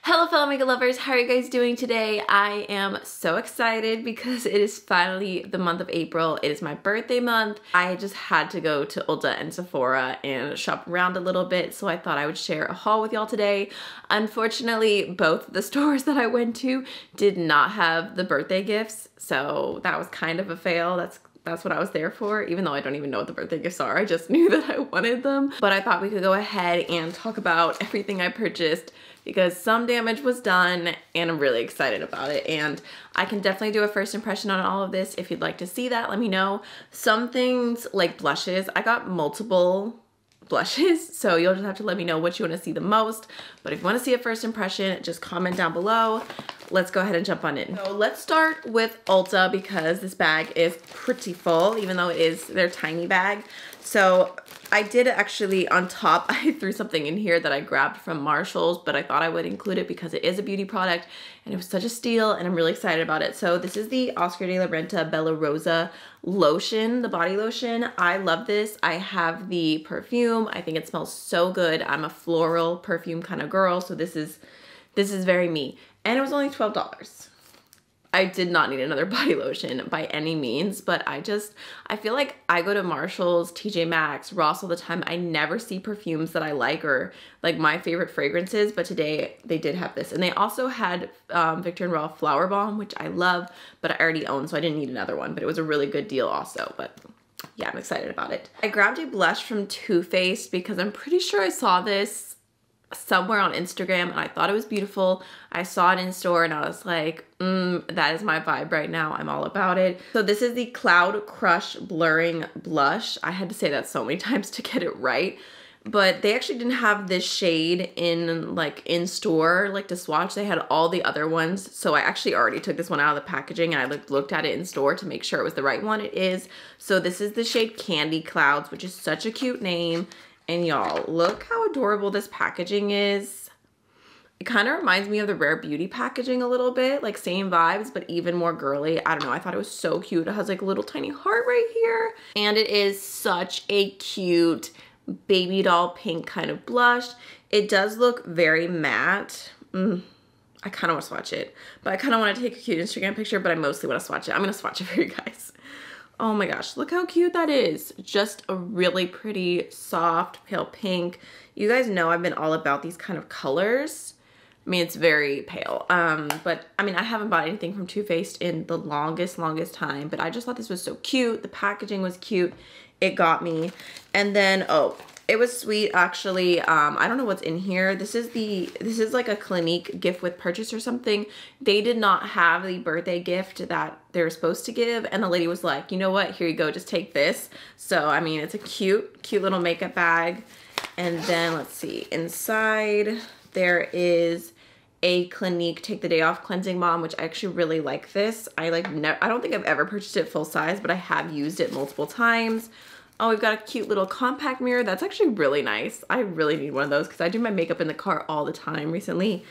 Hello fellow makeup lovers, how are you guys doing today? I am so excited because it is finally the month of April. It is my birthday month. I just had to go to Ulta and Sephora and shop around a little bit, so I thought I would share a haul with y'all today. Unfortunately, both the stores that I went to did not have the birthday gifts, so that was kind of a fail. That's what I was there for, even though I don't even know what the birthday gifts are. I just knew that I wanted them. But I thought we could go ahead and talk about everything I purchased because some damage was done and I'm really excited about it. And I can definitely do a first impression on all of this. If you'd like to see that, let me know. Some things like blushes, I got multiple blushes, so you'll just have to let me know what you want to see the most. But if you want to see a first impression, just comment down below. Let's go ahead and jump on in. So let's start with Ulta because this bag is pretty full, even though it is their tiny bag. So I did actually, on top, I threw something in here that I grabbed from Marshall's, but I thought I would include it because it is a beauty product and it was such a steal and I'm really excited about it. So this is the Oscar de la Renta Bella Rosa lotion, the body lotion. I love this. I have the perfume. I think it smells so good. I'm a floral perfume kind of girl, so this is very me. And it was only $12. I did not need another body lotion by any means, but I feel like I go to Marshall's, TJ Maxx, Ross all the time. I never see perfumes that I like or like my favorite fragrances, but today they did have this. And they also had Victor & Rolf Flower Bomb, which I love, but I already own, so I didn't need another one, but it was a really good deal also. But yeah, I'm excited about it. I grabbed a blush from Too Faced because I'm pretty sure I saw this somewhere on Instagram and I thought it was beautiful. I saw it in store and I was like, that is my vibe right now. I'm all about it. So this is the Cloud Crush Blurring Blush. I had to say that so many times to get it right, but they actually didn't have this shade in store like to swatch. They had all the other ones, so I actually already took this one out of the packaging and I looked at it in store to make sure it was the right one. It is. So this is the shade Candy Clouds, which is such a cute name. And y'all, look how adorable this packaging is. It kind of reminds me of the Rare Beauty packaging a little bit, like same vibes, but even more girly. I don't know, I thought it was so cute. It has like a little tiny heart right here. And it is such a cute baby doll pink kind of blush. It does look very matte. I kind of want to swatch it, but I kind of want to take a cute Instagram picture, but I mostly want to swatch it. I'm going to swatch it for you guys. Oh my gosh, look how cute that is. Just a really pretty, soft, pale pink. You guys know I've been all about these kind of colors. I mean, it's very pale. But I mean, I haven't bought anything from Too Faced in the longest time, but I just thought this was so cute. The packaging was cute. It got me. And then, oh, it was sweet actually. I don't know what's in here. This is like a Clinique gift with purchase or something. They did not have the birthday gift that they were supposed to give, and the lady was like, you know what, here you go, just take this. So I mean, it's a cute little makeup bag. And then let's see, inside there is a Clinique Take the Day Off Cleansing Balm, which I actually really like this. I don't think I've ever purchased it full size, but I have used it multiple times. Oh, we've got a cute little compact mirror. That's actually really nice. I really need one of those because I do my makeup in the car all the time recently.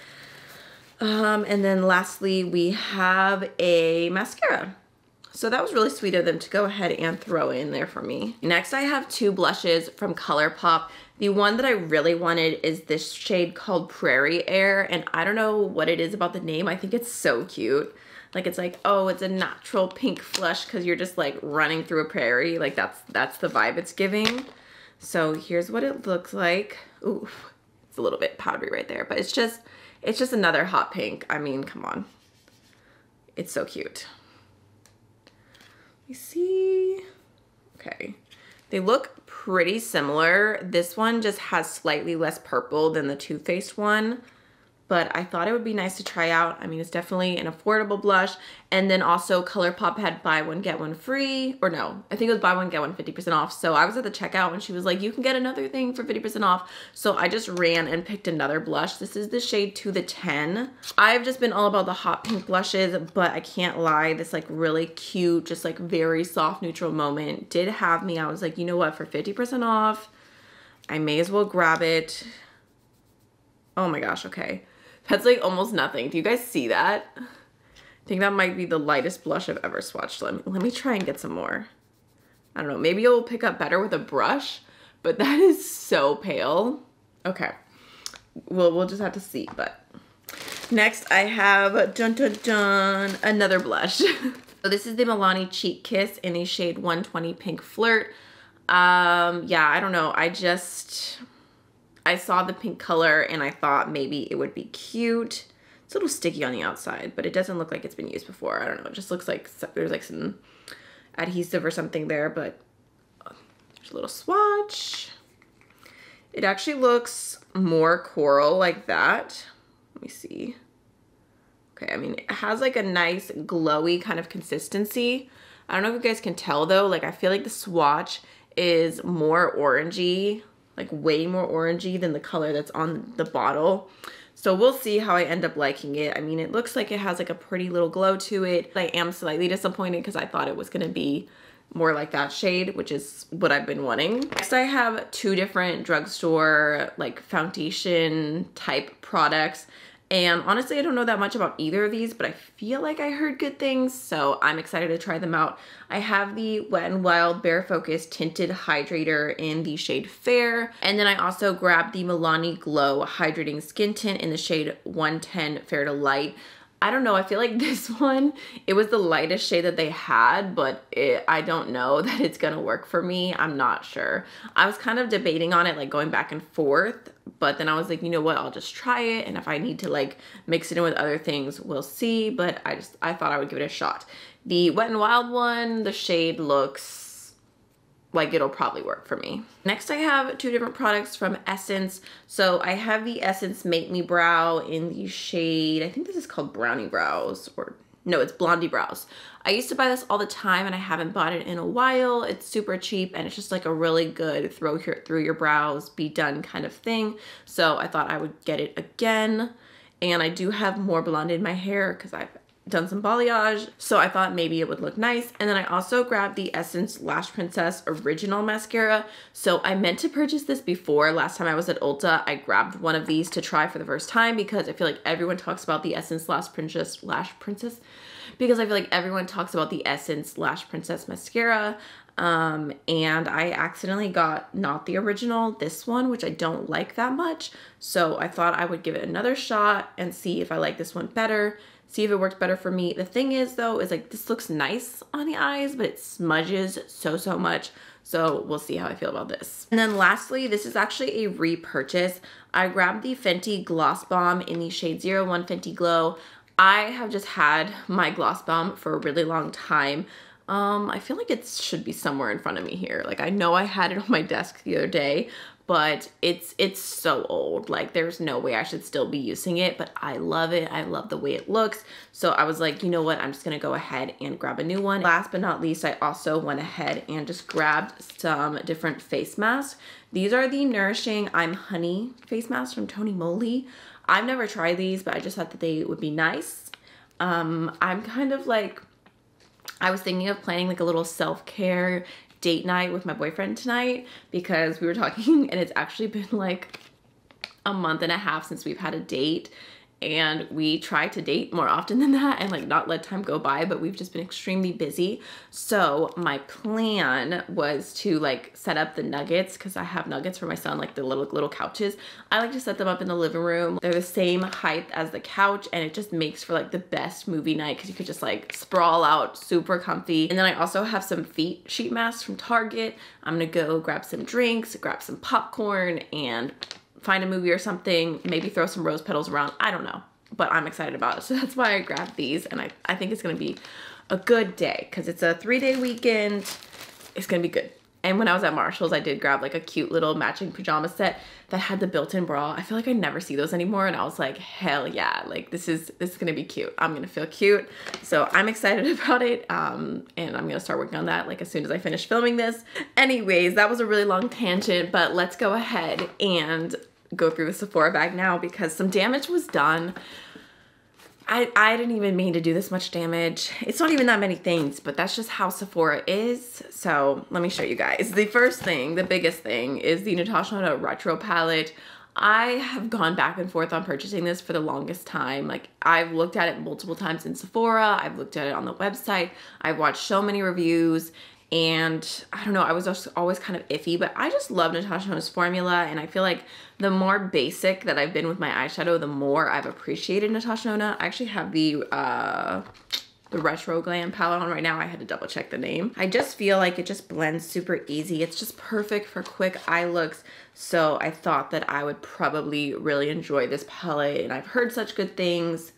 And then lastly, we have a mascara. So that was really sweet of them to go ahead and throw in there for me. Next, I have two blushes from ColourPop. The one that I really wanted is this shade called Prairie Air, and I don't know what it is about the name. I think it's so cute. Like, it's like, oh, it's a natural pink flush because you're just like running through a prairie. Like that's the vibe it's giving. So here's what it looks like. Ooh, it's a little bit powdery right there, but it's just another hot pink. I mean, come on. It's so cute. Let me see. Okay. They look pretty similar. This one just has slightly less purple than the Too Faced one, but I thought it would be nice to try out. I mean, it's definitely an affordable blush. And then also ColourPop had buy one, get one free, or no, I think it was buy one, get one 50% off. So I was at the checkout and she was like, you can get another thing for 50% off. So I just ran and picked another blush. This is the shade To the 10. I've just been all about the hot pink blushes, but I can't lie, this like really cute, just like very soft neutral moment did have me. I was like, you know what, for 50% off, I may as well grab it. Oh my gosh, okay. That's like almost nothing. Do you guys see that? I think that might be the lightest blush I've ever swatched. Let me try and get some more. I don't know, maybe it'll pick up better with a brush, but that is so pale. Okay, well, we'll just have to see, but Next, I have, dun dun dun, another blush. So this is the Milani Cheek Kiss in the shade 120 Pink Flirt. Yeah, I don't know. I saw the pink color and I thought maybe it would be cute. It's a little sticky on the outside, but it doesn't look like it's been used before. I don't know. It just looks like there's like some adhesive or something there, but there's a little swatch. It actually looks more coral like that. Let me see. Okay, I mean, it has like a nice glowy kind of consistency. I don't know if you guys can tell though, like I feel like the swatch is more orangey, like way more orangey than the color that's on the bottle. So we'll see how I end up liking it. I mean, it looks like it has like a pretty little glow to it. I am slightly disappointed because I thought it was gonna be more like that shade, which is what I've been wanting. Next, I have two different drugstore like foundation type products. And honestly, I don't know that much about either of these, but I feel like I heard good things, so I'm excited to try them out. I have the Wet n Wild Bare Focus Tinted Hydrator in the shade Fair, and then I also grabbed the Milani Glow Hydrating Skin Tint in the shade 110 Fair to Light. I don't know, I feel like this one, it was the lightest shade that they had, but I don't know that it's gonna work for me. I'm not sure. I was kind of debating on it, like going back and forth, but then I was like, you know what, I'll just try it, and if I need to like mix it in with other things, we'll see, but I thought I would give it a shot. The Wet n Wild one, the shade looks like it'll probably work for me. Next, I have two different products from Essence. So I have the Essence Make Me Brow in the shade, I think this is called Brownie Brows, or no, it's Blondie Brows. I used to buy this all the time and I haven't bought it in a while. It's super cheap and it's just like a really good throw through your brows, be done kind of thing. So I thought I would get it again. And I do have more blonde in my hair because I've done some balayage, so I thought maybe it would look nice. And then I also grabbed the Essence Lash Princess Original Mascara. So I meant to purchase this before. Last time I was at Ulta, I grabbed one of these to try for the first time because I feel like everyone talks about the Essence Lash Princess because I feel like everyone talks about the Essence Lash Princess Mascara. And I accidentally got not the original, this one, which I don't like that much. So I thought I would give it another shot and see if I like this one better, see if it works better for me. The thing is though, is like this looks nice on the eyes, but it smudges so much. So we'll see how I feel about this. And then lastly, this is actually a repurchase. I grabbed the Fenty Gloss Bomb in the shade 01 Fenty Glow. I have just had my Gloss Bomb for a really long time. I feel like it should be somewhere in front of me here. Like I know I had it on my desk the other day, but it's so old. Like there's no way I should still be using it, but I love it. I love the way it looks. So I was like, you know what? I'm just gonna go ahead and grab a new one. Last but not least, I also went ahead and just grabbed some different face masks. These are the Nourishing I'm Honey face masks from Tony Moly. I've never tried these, but I just thought that they would be nice. I'm kind of like, I was thinking of planning like a little self-care date night with my boyfriend tonight because we were talking and it's actually been like a month and a half since we've had a date, and we try to date more often than that and like not let time go by, but we've just been extremely busy. So my plan was to like set up the nuggets, because I have nuggets for my son, like the little couches. I like to set them up in the living room. They're the same height as the couch and it just makes for like the best movie night because you could just like sprawl out super comfy. And then I also have some feet sheet masks from Target. I'm gonna go grab some drinks, grab some popcorn, and find a movie or something, maybe throw some rose petals around. I don't know, but I'm excited about it. So that's why I grabbed these, and I think it's gonna be a good day because it's a 3-day weekend. It's gonna be good. And when I was at Marshall's, I did grab like a cute little matching pajama set that had the built-in bra. I feel like I never see those anymore, and I was like, hell yeah, like this is gonna be cute. I'm gonna feel cute. So I'm excited about it, and I'm gonna start working on that like as soon as I finish filming this. Anyways, that was a really long tangent, but let's go ahead and go through the Sephora bag now because some damage was done. I didn't even mean to do this much damage. It's not even that many things, but that's just how Sephora is. So let me show you guys. The first thing, the biggest thing, is the Natasha Denona Retro Palette. I have gone back and forth on purchasing this for the longest time. Like I've looked at it multiple times in Sephora. I've looked at it on the website. I've watched so many reviews, and I don't know, I was just always kind of iffy, but I just love Natasha Denon's formula, and I feel like the more basic that I've been with my eyeshadow, the more I've appreciated Natasha Denona. I actually have the Retro Glam palette on right now. I had to double check the name. I just feel like it just blends super easy. It's just perfect for quick eye looks. So I thought that I would probably really enjoy this palette, and I've heard such good things.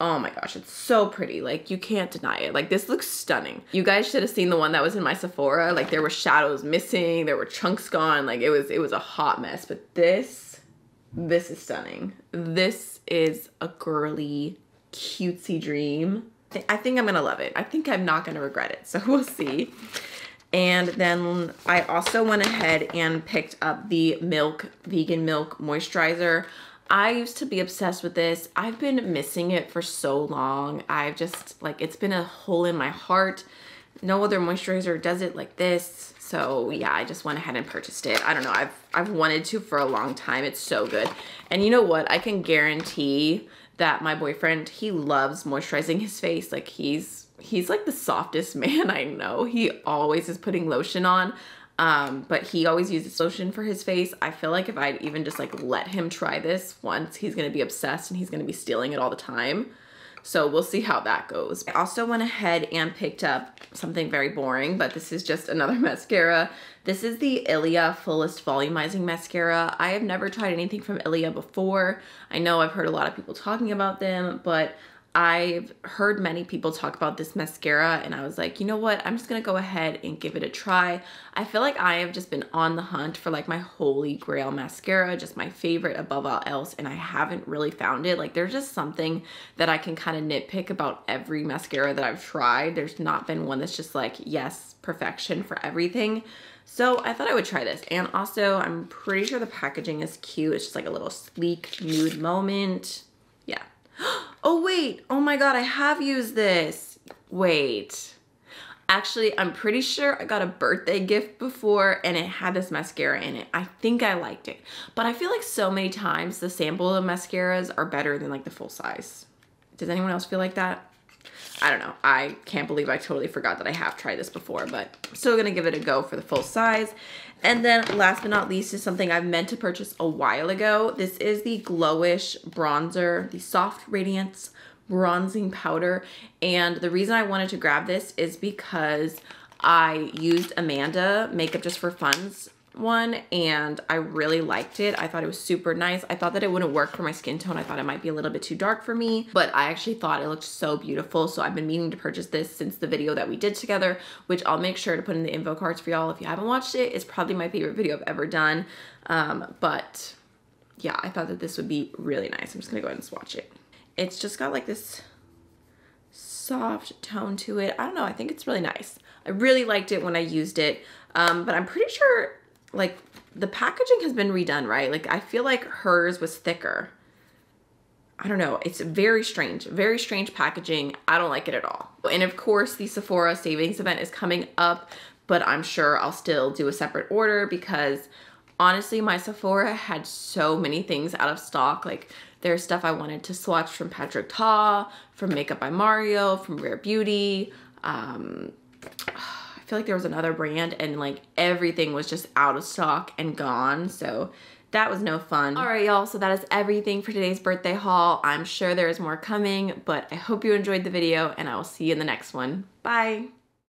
Oh my gosh, it's so pretty. Like, you can't deny it. Like, this looks stunning. You guys should have seen the one that was in my Sephora. Like, there were shadows missing, there were chunks gone. Like, it was a hot mess. But this is stunning. This is a girly, cutesy dream. I think I'm gonna love it. I think I'm not gonna regret it, so we'll see. And then I also went ahead and picked up the Vegan Milk Moisturizer. I used to be obsessed with this. I've been missing it for so long. I've just, like, it's been a hole in my heart. No other moisturizer does it like this. So yeah, I just went ahead and purchased it. I don't know, I've wanted to for a long time. It's so good. And you know what? I can guarantee that my boyfriend, he loves moisturizing his face. Like, he's like the softest man I know. He always is putting lotion on, but he always uses lotion for his face. I feel like if I'd even just like let him try this once, he's gonna be obsessed and he's gonna be stealing it all the time. So we'll see how that goes. I also went ahead and picked up something very boring, but this is just another mascara. This is the Ilia Fullest Volumizing Mascara. I have never tried anything from Ilia before. I know I've heard a lot of people talking about them, but I've heard many people talk about this mascara, and I was like, you know what? I'm just gonna go ahead and give it a try. I feel like I have just been on the hunt for like my holy grail mascara, just my favorite above all else, and I haven't really found it. Like, there's just something that I can kind of nitpick about every mascara that I've tried. There's not been one that's just like, yes, perfection for everything. So I thought I would try this. And also, I'm pretty sure the packaging is cute. It's just like a little sleek nude moment. Yeah. Oh wait, oh my god, I have used this. Wait. Actually, I'm pretty sure I got a birthday gift before and it had this mascara in it. I think I liked it. But I feel like so many times the sample of mascaras are better than like the full size. Does anyone else feel like that? I don't know. I can't believe I totally forgot that I have tried this before, but I'm still gonna give it a go for the full size. And then last but not least is something I've meant to purchase a while ago. This is the Glowish Bronzer, the Soft Radiance Bronzing Powder. And the reason I wanted to grab this is because I used Amanda Makeup Just for Fun's one and I really liked it. I thought it was super nice. I thought that it wouldn't work for my skin tone. I thought it might be a little bit too dark for me, but I actually thought it looked so beautiful. So I've been meaning to purchase this since the video that we did together, which I'll make sure to put in the info cards for y'all. If you haven't watched it, it's probably my favorite video I've ever done. But yeah, I thought that this would be really nice. I'm just gonna go ahead and swatch it. It's just got like this soft tone to it. I don't know, I think it's really nice. I really liked it when I used it, but I'm pretty sure like the packaging has been redone, right? Like I feel like hers was thicker. I don't know, it's very strange packaging. I don't like it at all. And of course the Sephora savings event is coming up, but I'm sure I'll still do a separate order because honestly my Sephora had so many things out of stock. Like there's stuff I wanted to swatch from Patrick Ta, from Makeup by Mario, from Rare Beauty. I feel like there was another brand and like everything was just out of stock and gone. So that was no fun. All right, y'all, so that is everything for today's birthday haul. I'm sure there is more coming, but I hope you enjoyed the video and I will see you in the next one. Bye.